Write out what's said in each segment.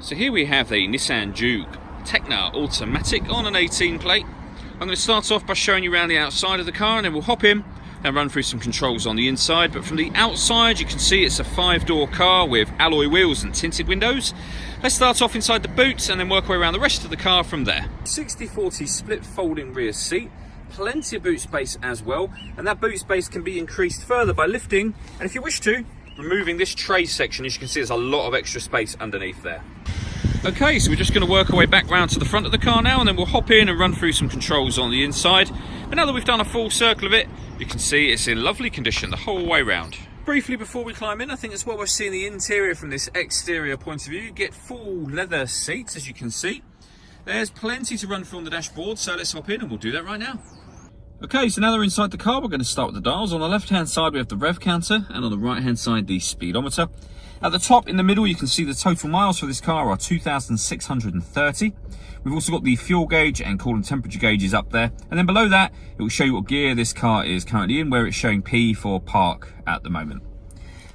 So here we have a Nissan Juke Techna automatic on an 18 plate. I'm going to start off by showing you around the outside of the car, and then we'll hop in and run through some controls on the inside. But from the outside you can see it's a 5-door car with alloy wheels and tinted windows. Let's start off inside the boot and then work our way around the rest of the car from there. 60/40 split folding rear seat, plenty of boot space as well, and that boot space can be increased further by lifting, and if you wish to, removing this tray section. As you can see, there's a lot of extra space underneath there. Okay, so we're just going to work our way back round to the front of the car now, and then we'll hop in and run through some controls on the inside. But now that we've done a full circle of it, you can see it's in lovely condition the whole way round. Briefly before we climb in, I think it's well worth seeing the interior from this exterior point of view. You get full leather seats, as you can see. There's plenty to run through on the dashboard, so let's hop in and we'll do that right now. Okay, so now that we're inside the car, we're going to start with the dials. On the left-hand side, we have the rev counter, and on the right-hand side, the speedometer. At the top, in the middle, you can see the total miles for this car are 2,630. We've also got the fuel gauge and coolant temperature gauges up there. And then below that, it will show you what gear this car is currently in, where it's showing P for park at the moment.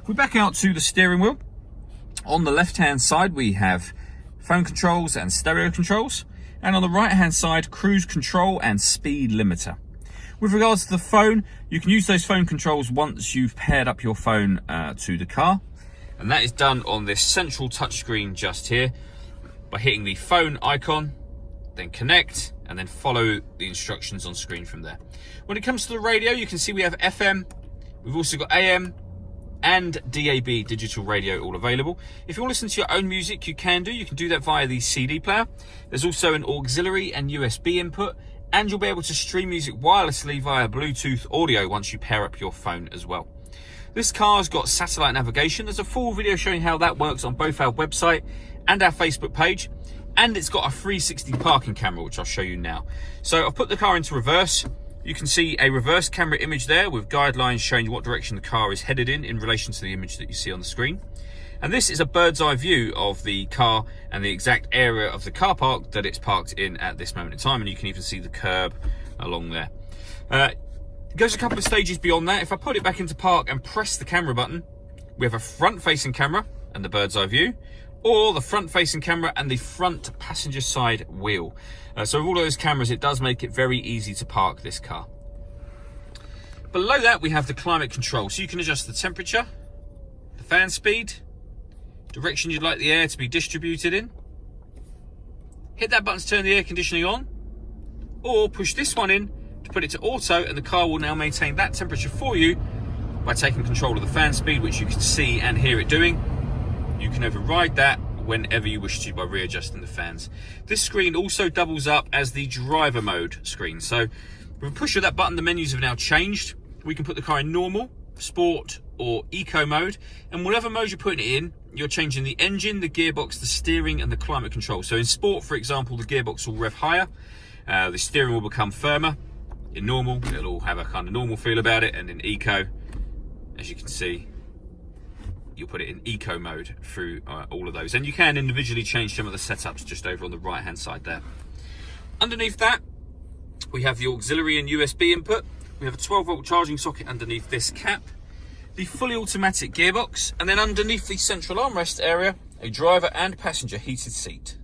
If we back out to the steering wheel, on the left-hand side, we have phone controls and stereo controls. And on the right-hand side, cruise control and speed limiter. With regards to the phone, you can use those phone controls once you've paired up your phone to the car. And that is done on this central touchscreen just here by hitting the phone icon, then connect, and then follow the instructions on screen from there. When it comes to the radio, you can see we have FM, we've also got AM and DAB digital radio all available. If you want to listen to your own music, you can do. You can do that via the CD player. There's also an auxiliary and USB input, and you'll be able to stream music wirelessly via Bluetooth audio once you pair up your phone as well. This car's got satellite navigation. There's a full video showing how that works on both our website and our Facebook page. And it's got a 360 parking camera, which I'll show you now. So I've put the car into reverse. You can see a reverse camera image there with guidelines showing you what direction the car is headed in relation to the image that you see on the screen. And this is a bird's eye view of the car and the exact area of the car park that it's parked in at this moment in time. And you can even see the curb along there. It goes a couple of stages beyond that. If I put it back into park and press the camera button, we have a front-facing camera and the bird's eye view, or the front-facing camera and the front passenger side wheel. So with all of those cameras, it does make it very easy to park this car. Below that, we have the climate control. So you can adjust the temperature, the fan speed, direction you'd like the air to be distributed in. Hit that button to turn the air conditioning on, or push this one in to put it to auto, and the car will now maintain that temperature for you by taking control of the fan speed, which you can see and hear it doing. You can override that whenever you wish to by readjusting the fans. This screen also doubles up as the driver mode screen. So with a push of that button, the menus have now changed. We can put the car in normal, sport, or eco mode, and whatever mode you're putting it in, you're changing the engine, the gearbox, the steering, and the climate control. So in sport, for example, the gearbox will rev higher, the steering will become firmer. In normal, it'll all have a kind of normal feel about it, and in eco, as you can see, you'll put it in eco mode through all of those. And you can individually change some of the setups just over on the right hand side there. Underneath that, we have the auxiliary and USB input. We have a 12-volt charging socket underneath this cap, the fully automatic gearbox, and then underneath the central armrest area, a driver and passenger heated seat.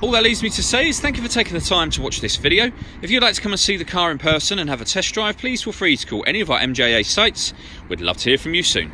All that leaves me to say is thank you for taking the time to watch this video. If you'd like to come and see the car in person and have a test drive, please feel free to call any of our MJA sites. We'd love to hear from you soon.